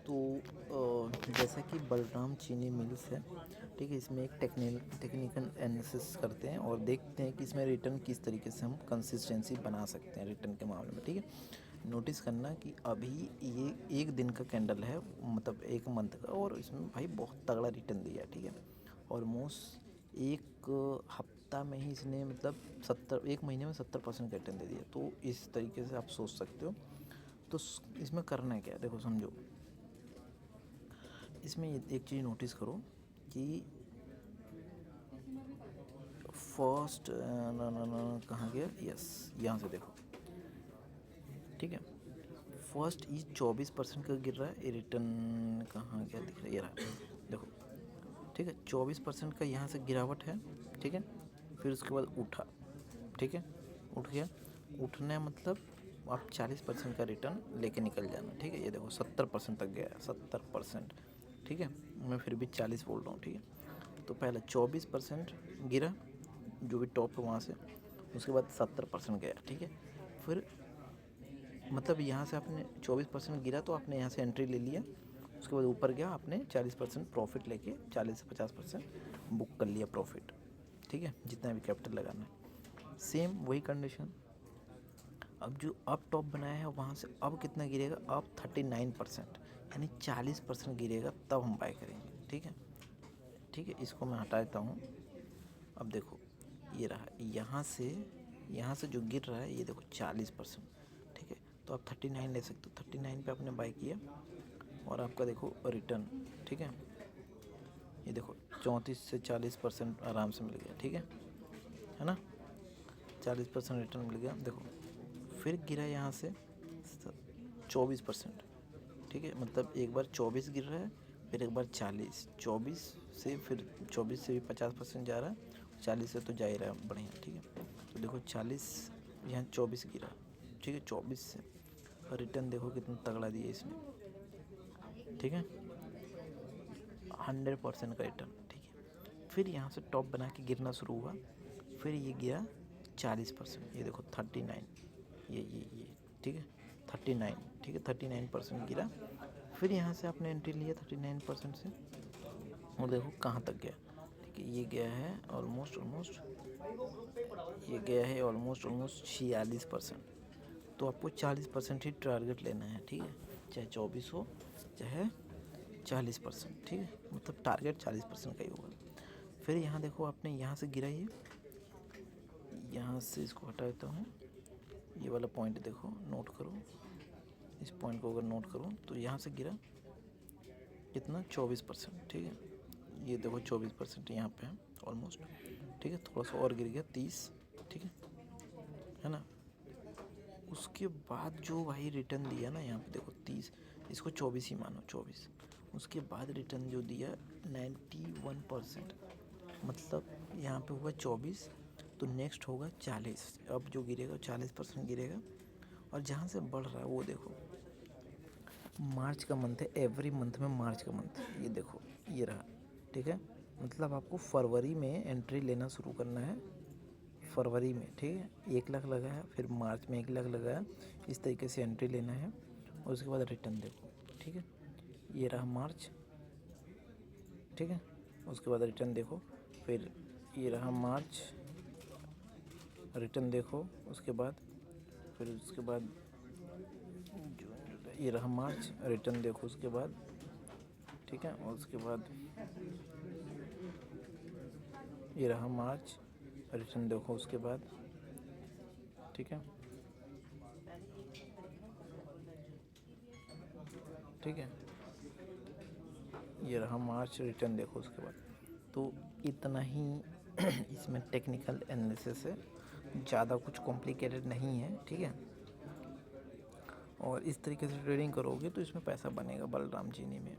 तो जैसा कि बलराम चीनी मिल्स है, ठीक है, इसमें एक टेक्निकल एनालिसिस करते हैं और देखते हैं कि इसमें रिटर्न किस तरीके से हम कंसिस्टेंसी बना सकते हैं रिटर्न के मामले में, ठीक है। नोटिस करना कि अभी ये एक दिन का कैंडल है, मतलब एक मंथ का, और इसमें भाई बहुत तगड़ा रिटर्न दिया, ठीक है। ऑलमोस्ट एक हफ्ता में ही इसने मतलब एक महीने में 70% का रिटर्न दे दिया। तो इस तरीके से आप सोच सकते हो। तो इसमें करना है क्या, देखो समझो। इसमें एक चीज़ नोटिस करो कि फर्स्ट कहाँ गया, यस, यहाँ से देखो, ठीक है। फर्स्ट ये 24% का गिर रहा है, ये रिटर्न कहाँ गया, दिख रहा है, ये रहा, देखो, ठीक है। 24% का यहाँ से गिरावट है, ठीक है। फिर उसके बाद उठा, ठीक है, उठ गया। उठना मतलब आप 40% का रिटर्न लेके निकल जाना, ठीक है। ये देखो 70% तक गया है, 70%, ठीक है। मैं फिर भी 40 बोल रहा हूँ, ठीक है। तो पहले 24% गिरा, जो भी टॉप है वहाँ से, उसके बाद 70% गया, ठीक है। फिर मतलब यहाँ से आपने 24% गिरा तो आपने यहाँ से एंट्री ले लिया, उसके बाद ऊपर गया, आपने 40% प्रॉफिट लेके 40 से 50% बुक कर लिया प्रॉफिट, ठीक है, जितना भी कैपिटल लगाना है। सेम वही कंडीशन, अब जो अप टॉप बनाया है वहाँ से अब कितना गिरेगा, अब 39%, यानी 40% गिरेगा तब हम बाय करेंगे, ठीक है। ठीक है, इसको मैं हटा देता हूँ। अब देखो ये रहा, यहाँ से जो गिर रहा है ये देखो 40%, ठीक है। तो आप 39 ले सकते हो, 39 पे आपने बाय किया और आपका देखो रिटर्न, ठीक है। ये देखो 34 से 40% आराम से मिल गया, ठीक है ना। 40% रिटर्न मिल गया, देखो। फिर गिरा यहाँ से 24%, ठीक है। मतलब एक बार 24 गिर रहा है, फिर एक बार 40, 24 से फिर 24 से भी 50% जा रहा है, 40 से तो जा ही रहा है बढ़िया, ठीक है। तो देखो 40, यहाँ 24 गिरा, ठीक है, 24 से, और रिटर्न देखो कितना तगड़ा दिया इसने, ठीक है, 100% का रिटर्न, ठीक है। फिर यहाँ से टॉप बना के गिरना शुरू हुआ, फिर ये गिरा 40%, ये देखो 39, ये ठीक है, 39, ठीक है, 39% गिरा। फिर यहाँ से आपने एंट्री लिया 39% से, और देखो कहाँ तक गया, ठीक है। ये गया है ऑलमोस्ट ये गया है ऑलमोस्ट 46%। तो आपको 40% ही टारगेट लेना है, ठीक है, चाहे 24 हो चाहे 40%, ठीक है, मतलब टारगेट 40% का ही होगा। फिर यहाँ देखो आपने यहाँ से गिरा, ये यहाँ से इसको हटा देता हूँ, ये वाला पॉइंट देखो, नोट करो, इस पॉइंट को अगर नोट करो तो यहाँ से गिरा कितना, 24%, ठीक है। ये देखो 24% यहाँ पे है ऑलमोस्ट, ठीक है। थोड़ा सा और गिर गया 30, ठीक है ना। उसके बाद जो भाई रिटर्न दिया ना, यहाँ पे देखो 30, इसको 24 ही मानो, 24। उसके बाद रिटर्न जो दिया 91%, मतलब यहाँ पे हुआ 24, तो नेक्स्ट होगा 40। अब जो गिरेगा 40% गिरेगा, और जहाँ से बढ़ रहा है वो देखो, मार्च का मंथ है, एवरी मंथ में मार्च का मंथ, ये देखो ये रहा, ठीक है। मतलब आपको फरवरी में एंट्री लेना शुरू करना है, फरवरी में, ठीक है, 1 लाख लगा है, फिर मार्च में 1 लाख लगा है, इस तरीके से एंट्री लेना है, और उसके बाद रिटर्न देखो, ठीक है। ये रहा मार्च, ठीक है, उसके बाद रिटर्न देखो, फिर ये रहा मार्च, रिटर्न देखो, उसके बाद फिर उसके बाद ये रहा मार्च, रिटर्न देखो उसके बाद, ठीक है, और उसके बाद ये रहा मार्च, रिटर्न देखो उसके बाद, ठीक है, ठीक है, ये रहा मार्च, रिटर्न देखो उसके बाद। तो इतना ही इसमें टेक्निकल एनालिसिस है, ज़्यादा कुछ कॉम्प्लिकेटेड नहीं है, ठीक है। और इस तरीके से ट्रेडिंग करोगे तो इसमें पैसा बनेगा बलराम चीनी में।